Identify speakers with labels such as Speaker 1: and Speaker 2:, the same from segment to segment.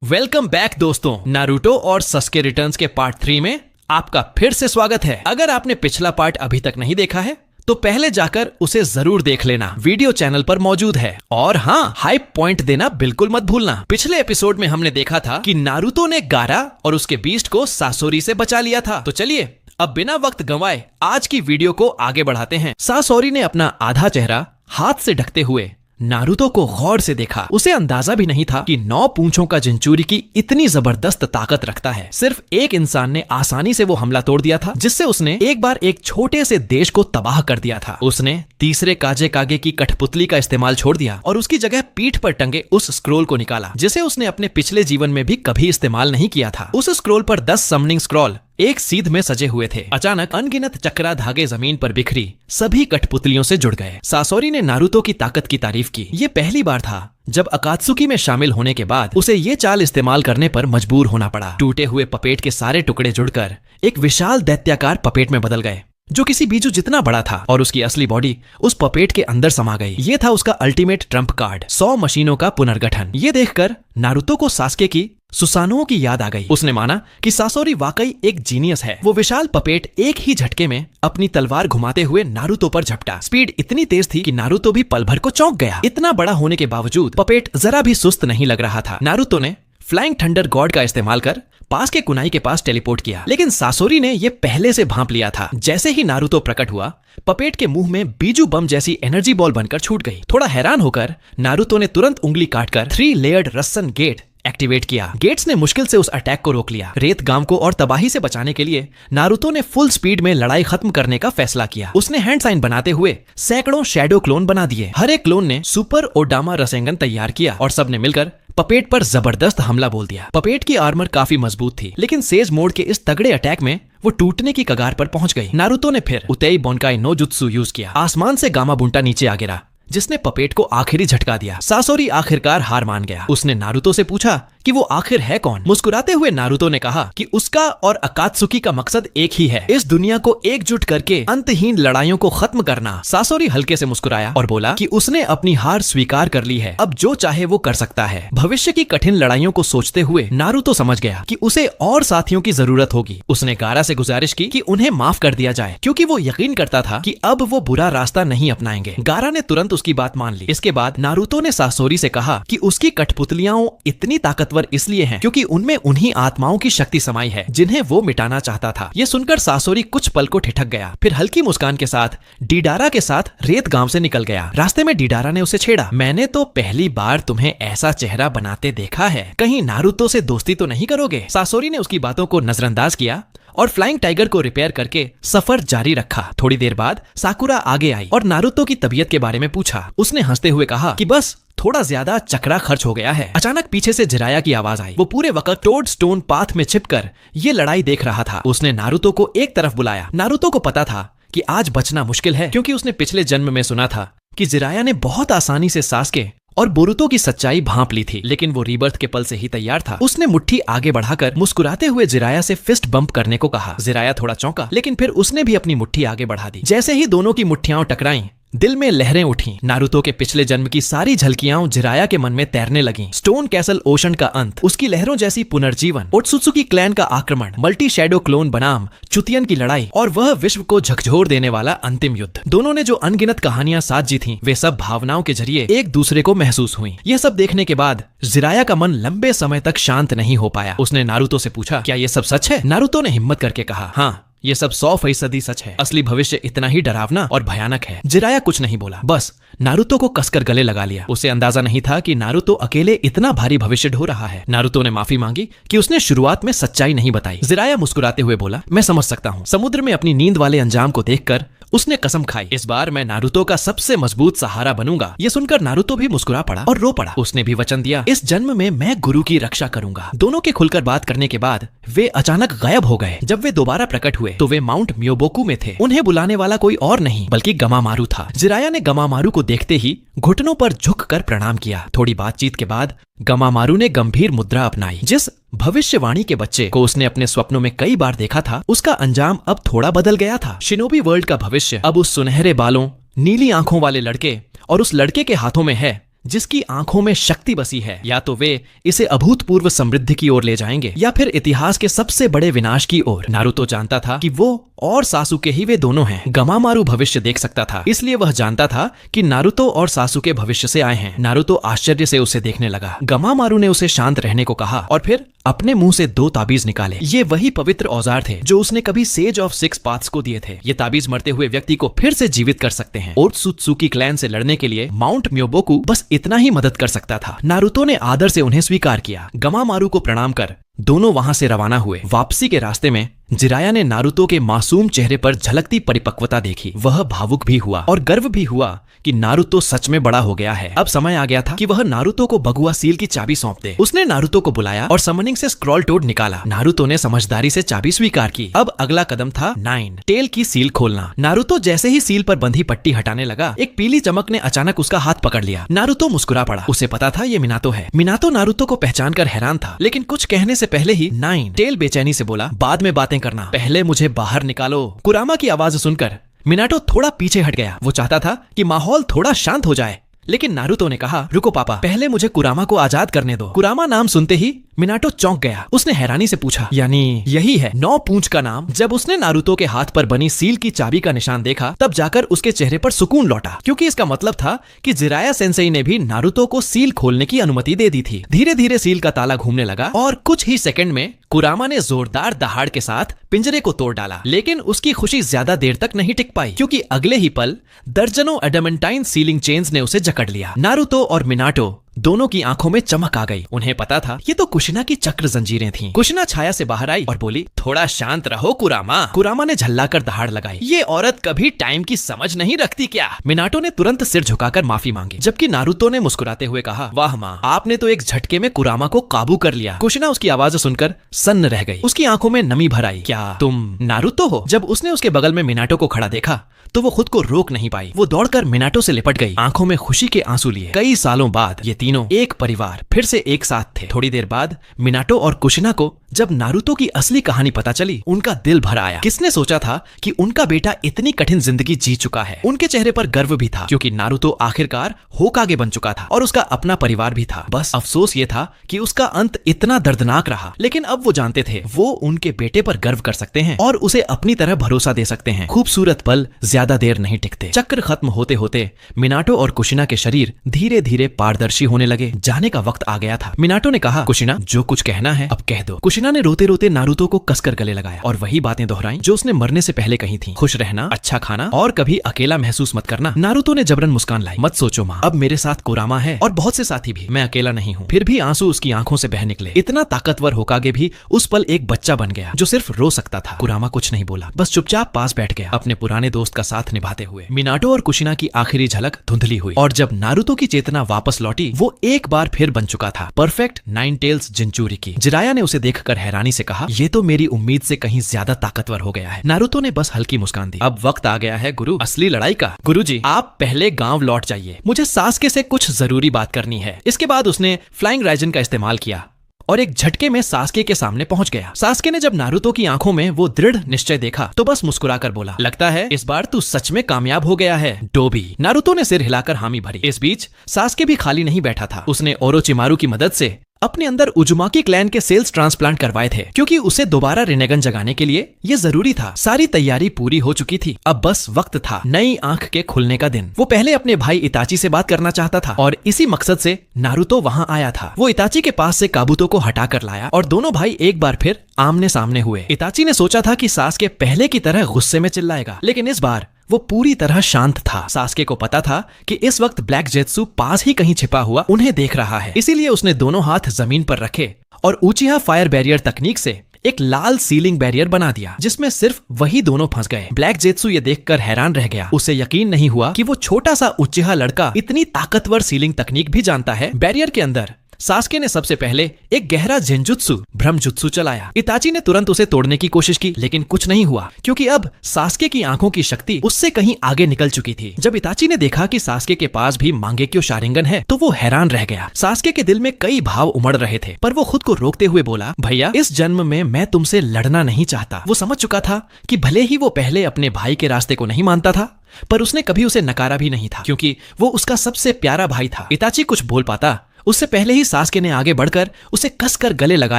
Speaker 1: Welcome back दोस्तों, Naruto और सस्के returns के पार्ट 3 में आपका फिर से स्वागत है। अगर आपने पिछला पार्ट अभी तक नहीं देखा है तो पहले जाकर उसे जरूर देख लेना, वीडियो चैनल पर मौजूद है। और हाँ, हाइप पॉइंट देना बिल्कुल मत भूलना। पिछले एपिसोड में हमने देखा था कि नारुतो ने गारा और उसके बीस्ट को सासोरी से बचा लिया था। तो चलिए अब बिना वक्त गंवाए आज की वीडियो को आगे बढ़ाते हैं। सासोरी ने अपना आधा चेहरा हाथ से ढकते हुए नारुतो को गौर से देखा। उसे अंदाजा भी नहीं था कि 9 पूंछों का जिंचूरी की इतनी जबरदस्त ताकत रखता है। सिर्फ एक इंसान ने आसानी से वो हमला तोड़ दिया था, जिससे उसने एक बार एक छोटे से देश को तबाह कर दिया था। उसने तीसरे काजे कागे की कठपुतली का इस्तेमाल छोड़ दिया और उसकी जगह पीठ पर टंगे उस स्क्रोल को निकाला, जिसे उसने अपने पिछले जीवन में भी कभी इस्तेमाल नहीं किया था। उस स्क्रोल पर 10 समनिंग स्क्रॉल एक सीध में सजे हुए थे। अचानक अनगिनत चक्रा धागे जमीन पर बिखरी सभी कठपुतलियों से जुड़ गए। सासोरी ने नारुतो की ताकत की तारीफ की। ये पहली बार था जब अकात्सुकी में शामिल होने के बाद उसे ये चाल इस्तेमाल करने पर मजबूर होना पड़ा। टूटे हुए पपेट के सारे टुकड़े जुड़कर एक विशाल दैत्याकार पपेट में बदल गए, जो किसी बीजू जितना बड़ा था, और उसकी असली बॉडी उस पपेट के अंदर समा गई। ये था उसका अल्टीमेट ट्रम्प कार्ड, 100 मशीनों का पुनर्गठन। ये देखकर नारुतो को सास्के की सुसानुओं की याद आ गई। उसने माना कि सासोरी वाकई एक जीनियस है। वो विशाल पपेट एक ही झटके में अपनी तलवार घुमाते हुए नारुतो पर झपटा। स्पीड इतनी तेज थी कि नारुतो भी पल भर को चौंक गया। इतना बड़ा होने के बावजूद पपेट जरा भी सुस्त नहीं लग रहा था। नारुतो ने फ्लाइंग थंडर गॉड का इस्तेमाल कर पास के कुनाई के पास टेलीपोर्ट किया, लेकिन सासोरी ने यह पहले से भांप लिया था। जैसे ही नारुतो प्रकट हुआ, पपेट के मुंह में बीजू बम जैसी एनर्जी बॉल बनकर छूट गई। थोड़ा हैरान होकर नारुतो ने तुरंत उंगली काटकर 3 लेयर्ड रस्सन गेट एक्टिवेट किया। गेट्स ने मुश्किल से उस अटैक को रोक लिया। रेत गांव को और तबाही से बचाने के लिए नारुतो ने फुल स्पीड में लड़ाई खत्म करने का फैसला किया। उसने हैंड साइन बनाते हुए सैकड़ों शैडो क्लोन बना दिए। हर एक क्लोन ने सुपर ओडामा रसेंगन तैयार किया और सबने मिलकर पपेट पर जबरदस्त हमला बोल दिया। पपेट की आर्मर काफी मजबूत थी, लेकिन सेज मोड के इस तगड़े अटैक में वो टूटने की कगार पर पहुंच गई। नारुतो ने फिर उतेई बोनकाई नो जुत्सु यूज किया। आसमान से गामा बुंटा नीचे आ गिरा, जिसने पपेट को आखिरी झटका दिया। सासोरी आखिरकार हार मान गया। उसने नारुतो से पूछा कि वो आखिर है कौन। मुस्कुराते हुए नारुतो ने कहा कि उसका और अकात्सुकी का मकसद एक ही है, इस दुनिया को एकजुट करके अंतहीन लड़ाइयों को खत्म करना। सासोरी हल्के से मुस्कुराया और बोला कि उसने अपनी हार स्वीकार कर ली है, अब जो चाहे वो कर सकता है। भविष्य की कठिन लड़ाइयों को सोचते हुए नारुतो समझ गया कि उसे और साथियों की जरूरत होगी। उसने गारा से गुजारिश की कि उन्हें माफ कर दिया जाए, क्योंकि वो यकीन करता था कि अब वो बुरा रास्ता नहीं अपनाएंगे। गारा ने तुरंत उसकी बात मान ली। इसके बाद नारुतो ने सासोरी से कहा कि उसकी कठपुतलियां इतनी ताकतवर इसलिए हैं क्योंकि उनमें उन्हीं आत्माओं की शक्ति समाई है जिन्हें वो मिटाना चाहता था। ये सुनकर सासोरी कुछ पल को ठिठक गया, फिर हल्की मुस्कान के साथ डीडारा के साथ रेत गांव से निकल गया। रास्ते में डीडारा ने उसे छेड़ा, मैंने तो पहली बार तुम्हें ऐसा चेहरा बनाते देखा है, कहीं नारुतो से दोस्ती तो नहीं करोगे? सासोरी ने उसकी बातों को नजरअंदाज किया और फ्लाइंग टाइगर को रिपेयर करके सफर जारी रखा। थोड़ी देर बाद साकुरा आगे आई और नारुतो की तबीयत के बारे में पूछा। उसने हंसते हुए कहा कि बस थोड़ा ज्यादा चक्रा खर्च हो गया है। अचानक पीछे से जिराया की आवाज आई। वो पूरे वक्त टोड स्टोन पाथ में छिपकर ये लड़ाई देख रहा था। उसने नारुतो को एक तरफ बुलाया। नारुतो को पता था कि आज बचना मुश्किल है, क्योंकि उसने पिछले जन्म में सुना था कि जिराया ने बहुत आसानी से सास्के और बोरुतो की सच्चाई भांप ली थी, लेकिन वो रीबर्थ के पल से ही तैयार था। उसने मुट्ठी आगे बढ़ाकर मुस्कुराते हुए जिराया से फिस्ट बम्प करने को कहा। जिराया थोड़ा चौंका, लेकिन फिर उसने भी अपनी मुट्ठी आगे बढ़ा दी। जैसे ही दोनों की मुट्ठियां टकराईं, दिल में लहरें उठी। नारुतो के पिछले जन्म की सारी झलकियां जिराया के मन में तैरने लगीं। स्टोन कैसल ओशन का अंत, उसकी लहरों जैसी पुनर्जीवन, ओत्सुत्सुकी क्लैन का आक्रमण, मल्टी शैडो क्लोन बनाम चुतियन की लड़ाई और वह विश्व को झकझोर देने वाला अंतिम युद्ध। दोनों ने जो अनगिनत कहानियां साथ जी थीं, वे सब भावनाओं के जरिए एक दूसरे को महसूस हुई। यह सब देखने के बाद जिराया का मन लंबे समय तक शांत नहीं हो पाया। उसने नारुतो से पूछा, क्या ये सब सच है? नारुतो ने हिम्मत करके कहा, हाँ, ये सब 100% सच है। असली भविष्य इतना ही डरावना और भयानक है। जिराया कुछ नहीं बोला, बस नारुतो को कसकर गले लगा लिया। उसे अंदाजा नहीं था कि नारुतो अकेले इतना भारी भविष्य ढो रहा है। नारुतो ने माफी मांगी कि उसने शुरुआत में सच्चाई नहीं बताई। जिराया मुस्कुराते हुए बोला, मैं समझ सकता हूँ। समुद्र में अपनी नींद वाले अंजाम को देखकर उसने कसम खाई, इस बार मैं नारुतो का सबसे मजबूत सहारा बनूंगा। ये सुनकर नारुतो भी मुस्कुरा पड़ा और रो पड़ा। उसने भी वचन दिया, इस जन्म में मैं गुरु की रक्षा करूंगा। दोनों के खुलकर बात करने के बाद वे अचानक गायब हो गए। जब वे दोबारा प्रकट हुए तो वे माउंट म्योबोकू में थे। उन्हें बुलाने वाला कोई और नहीं बल्कि गमामारू था। जिराया ने गमामारू को देखते ही घुटनों पर झुककर प्रणाम किया। थोड़ी बातचीत के बाद गमामारू ने गंभीर मुद्रा अपनाई। जिस भविष्यवाणी के बच्चे को उसने अपने स्वप्नों में कई बार देखा था, उसका अंजाम अब थोड़ा बदल गया था। शिनोबी वर्ल्ड का भविष्य अब उस सुनहरे बालों, नीली आंखों वाले लड़के और उस लड़के के हाथों में है जिसकी आंखों में शक्ति बसी है, या तो वे इसे अभूतपूर्व समृद्धि की ओर ले जाएंगे या फिर इतिहास के सबसे बड़े विनाश की ओर। नारुतो जानता था कि वो और सासुके ही वे दोनों हैं। गमामारू भविष्य देख सकता था, इसलिए वह जानता था कि नारुतो और सासुके भविष्य से आए हैं। नारुतो आश्चर्य से उसे देखने लगा। गमामारू ने उसे शांत रहने को कहा और फिर अपने मुंह से 2 ताबीज निकाले। ये वही पवित्र औजार थे जो उसने कभी सेज ऑफ 6 पाथ्स को दिए थे। ये ताबीज मरते हुए व्यक्ति को फिर से जीवित कर सकते हैं। ओत्सुत्सुकी क्लैन से लड़ने के लिए माउंट म्योबोकू बस इतना ही मदद कर सकता था। नारुतो ने आदर से उन्हें स्वीकार किया। गमामारू को प्रणाम कर दोनों वहां से रवाना हुए। वापसी के रास्ते में जिराया ने नारुतो के मासूम चेहरे पर झलकती परिपक्वता देखी। वह भावुक भी हुआ और गर्व भी हुआ कि नारुतो सच में बड़ा हो गया है। अब समय आ गया था कि वह नारुतो को बगुआ सील की चाबी सौंप दे। उसने नारुतो को बुलाया और समनिंग से स्क्रॉल टोड निकाला। नारुतो ने समझदारी से चाबी स्वीकार की। अब अगला कदम था 9 टेल की सील खोलना। नारुतो जैसे ही सील पर बंधी पट्टी हटाने लगा, एक पीली चमक ने अचानक उसका हाथ पकड़ लिया। नारुतो मुस्कुरा पड़ा। उसे पता था ये मिनातो है। मिनातो नारुतो को पहचान कर हैरान था, लेकिन कुछ कहने से पहले ही 9 टेल बेचैनी से बोला, बाद में बातें करना, पहले मुझे बाहर निकालो। कुरामा की आवाज सुनकर मिनाटो थोड़ा पीछे हट गया। वो चाहता था कि माहौल थोड़ा शांत हो जाए, लेकिन नारुतो ने कहा, रुको पापा, पहले मुझे कुरामा को आजाद करने दो। कुरामा नाम सुनते ही मिनाटो चौंक गया। उसने हैरानी से पूछा, यानी यही है 9 पूंछ का नाम? जब उसने नारुतो के हाथ पर बनी सील की चाबी का निशान देखा, तब जाकर उसके चेहरे पर सुकून लौटा, क्योंकि इसका मतलब था कि जिराया सेंसेई ने भी नारुतो को सील खोलने की अनुमति दे दी थी। धीरे धीरे सील का ताला घूमने लगा और कुछ ही सेकंड में कुरामा ने जोरदार दहाड़ के साथ पिंजरे को तोड़ डाला। लेकिन उसकी खुशी ज्यादा देर तक नहीं टिक पाई, क्योंकि अगले ही पल दर्जनों एडमेंटाइन सीलिंग चेन्स ने उसे जकड़ लिया। नारुतो और मिनाटो दोनों की आंखों में चमक आ गई। उन्हें पता था ये तो कुशिना की चक्र जंजीरें थीं। कुशिना छाया से बाहर आई और बोली, थोड़ा शांत रहो कुरामा। कुरामा ने झल्लाकर दहाड़ लगाई। ये औरत कभी टाइम की समझ नहीं रखती क्या? मिनाटो ने तुरंत सिर झुकाकर माफी मांगी, जबकि नारुतो ने मुस्कुराते हुए कहा, वाह माँ, आपने तो एक झटके में कुरामा को काबू कर लिया। कुशिना उसकी आवाज सुनकर सन्न रह गई। उसकी आंखों में नमी भर आई। क्या तुम नारुतो हो? जब उसने उसके बगल में मिनाटो को खड़ा देखा तो वो खुद को रोक नहीं पाई। वो दौड़कर मिनाटो से लिपट गई, आंखों में खुशी के आंसू लिए। कई सालों बाद ये तीनों एक परिवार फिर से एक साथ थे। थोड़ी देर बाद मिनाटो और कुशिना को जब नारुतो की असली कहानी पता चली, उनका दिल भर आया। किसने सोचा था कि उनका बेटा इतनी कठिन जिंदगी जी चुका है? उनके चेहरे पर गर्व भी था, क्योंकि नारुतो आखिरकार होकागे बन चुका था और उसका अपना परिवार भी था। बस अफसोस ये था कि उसका अंत इतना दर्दनाक रहा। लेकिन अब वो जानते थे वो उनके बेटे पर गर्व कर सकते हैं और उसे अपनी तरह भरोसा दे सकते हैं। खूबसूरत पल ज्यादा देर नहीं टिकते। चक्र खत्म होते होते मिनाटो और कुशिना के शरीर धीरे धीरे पारदर्शी होने लगे। जाने का वक्त आ गया था। मिनाटो ने कहा, कुशिना, जो कुछ कहना है अब कह दो। कुशिना ने रोते रोते नारुतो को कसकर गले लगाया और वही बातें दोहराई जो उसने मरने से पहले कही थी। खुश रहना, अच्छा खाना और कभी अकेला महसूस मत करना। नारुतो ने जबरन मुस्कान लाई। मत सोचो माँ, अब मेरे साथ कुरामा है और बहुत से साथी भी, मैं अकेला नहीं हूँ। फिर भी आंसू उसकी आंखों से बह निकले। इतना ताकतवर होकागे भी उस पल एक बच्चा बन गया जो सिर्फ रो सकता था। कुरामा कुछ नहीं बोला, बस चुपचाप पास बैठ गया, अपने पुराने दोस्त का साथ निभाते हुए। मिनाटो और कुशिना की आखिरी झलक धुंधली हुई और जब नारुतो की चेतना वापस लौटी, वो एक बार फिर बन चुका था परफेक्ट 9 टेल्स जिंचूरी की। जिराया ने उसे देखकर हैरानी से कहा, ये तो मेरी उम्मीद से कहीं ज्यादा ताकतवर हो गया है। नारुतो ने बस हल्की मुस्कान दी। अब वक्त आ गया है गुरु, असली लड़ाई का। गुरुजी, आप पहले गांव लौट जाइए, मुझे सासके से कुछ जरूरी बात करनी है। इसके बाद उसने फ्लाइंग राइजन का इस्तेमाल किया और एक झटके में सास्के के सामने पहुंच गया। सास्के ने जब नारुतो की आंखों में वो दृढ़ निश्चय देखा तो बस मुस्कुराकर बोला, लगता है इस बार तू सच में कामयाब हो गया है डोबी। नारुतो ने सिर हिलाकर हामी भरी। इस बीच सास्के भी खाली नहीं बैठा था। उसने ओरोचिमारू की मदद से अपने अंदर उजुमाकी क्लैन के सेल्स ट्रांसप्लांट करवाए थे, क्योंकि उसे दोबारा रिनेगन जगाने के लिए ये जरूरी था। सारी तैयारी पूरी हो चुकी थी। अब बस वक्त था नई आंख के खुलने का दिन। वो पहले अपने भाई इताची से बात करना चाहता था और इसी मकसद से नारुतो वहां आया था। वो इताची के पास से काबुतो को हटा कर लाया और दोनों भाई एक बार फिर आमने सामने हुए। इताची ने सोचा था कि सास्के पहले की तरह गुस्से में चिल्लाएगा, लेकिन इस बार वो पूरी तरह शांत था। सास्के को पता था कि इस वक्त ब्लैक जेत्सु पास ही कहीं छिपा हुआ उन्हें देख रहा है। इसीलिए उसने दोनों हाथ जमीन पर रखे और उचिहा फायर बैरियर तकनीक से एक लाल सीलिंग बैरियर बना दिया, जिसमें सिर्फ वही दोनों फंस गए। ब्लैक जेत्सु ये देखकर हैरान रह गया। उसे यकीन नहीं हुआ कि वो छोटा सा उचिहा लड़का इतनी ताकतवर सीलिंग तकनीक भी जानता है। बैरियर के अंदर सास्के ने सबसे पहले एक गहरा जेंजुत्सु ब्रह्मजुत्सु चलाया। इताची ने तुरंत उसे तोड़ने की कोशिश की, लेकिन कुछ नहीं हुआ, क्योंकि अब सास्के की आंखों की शक्ति उससे कहीं आगे निकल चुकी थी। जब इताची ने देखा कि सास्के के पास भी मांगेक्यो शारिंगन है, तो वो हैरान रह गया। सास्के के दिल में कई भाव उमड़ रहे थे, पर वो खुद को रोकते हुए बोला, भैया, इस जन्म में मैं तुमसे लड़ना नहीं चाहता। वो समझ चुका था कि भले ही वो पहले अपने भाई के रास्ते को नहीं मानता था, पर उसने कभी उसे नकारा भी नहीं था, क्योंकि वो उसका सबसे प्यारा भाई था। इताची कुछ बोल पाता उससे पहले ही सास्के ने आगे बढ़कर उसे कसकर गले लगा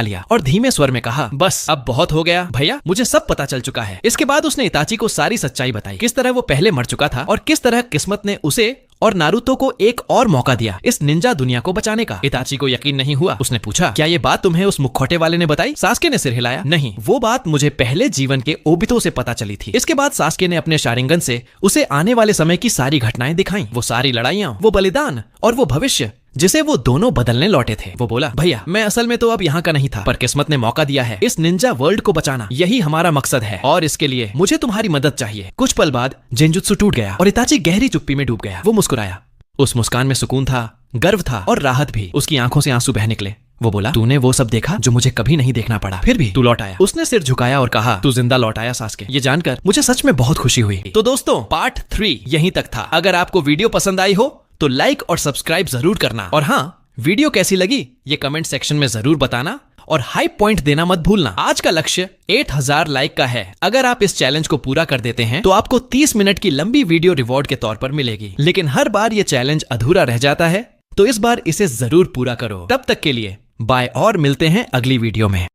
Speaker 1: लिया और धीमे स्वर में कहा, बस अब बहुत हो गया भैया, मुझे सब पता चल चुका है। इसके बाद उसने इताची को सारी सच्चाई बताई, किस तरह वो पहले मर चुका था और किस तरह किस्मत ने उसे और नारुतो को एक और मौका दिया इस निंजा दुनिया को बचाने का। इताची को यकीन नहीं हुआ। उसने पूछा, क्या ये बात तुम्हें उस मुखौटे वाले ने बताई? सास्के ने सिर हिलाया, नहीं, वो बात मुझे पहले जीवन के ओबितो से पता चली थी। इसके बाद सास्के ने अपने शारिंगन से उसे आने वाले समय की सारी घटनाएं दिखाई, वो सारी लड़ाइयां, वो बलिदान और वो भविष्य जिसे वो दोनों बदलने लौटे थे। वो बोला, भैया मैं असल में तो अब यहाँ का नहीं था, पर किस्मत ने मौका दिया है इस निंजा वर्ल्ड को बचाना, यही हमारा मकसद है और इसके लिए मुझे तुम्हारी मदद चाहिए। कुछ पल बाद जिंजुत्सु टूट गया और इताची गहरी चुप्पी में डूब गया। वो मुस्कुराया, उस मुस्कान में सुकून था, गर्व था और राहत भी। उसकी आंखों से आंसू बह निकले। वो बोला, तूने वो सब देखा जो मुझे कभी नहीं देखना पड़ा, फिर भी तू लौट आया। उसने सिर झुकाया और कहा, तू जिंदा लौट आया सास्के। ये जानकर मुझे सच में बहुत खुशी हुई। तो दोस्तों, पार्ट 3 यहीं तक था। अगर आपको वीडियो पसंद आई हो तो लाइक और सब्सक्राइब जरूर करना, और हाँ, वीडियो कैसी लगी ये कमेंट सेक्शन में जरूर बताना और हाई पॉइंट देना मत भूलना। आज का लक्ष्य 8000 लाइक का है। अगर आप इस चैलेंज को पूरा कर देते हैं तो आपको 30 मिनट की लंबी वीडियो रिवॉर्ड के तौर पर मिलेगी। लेकिन हर बार ये चैलेंज अधूरा रह जाता है, तो इस बार इसे जरूर पूरा करो। तब तक के लिए बाय और मिलते हैं अगली वीडियो में।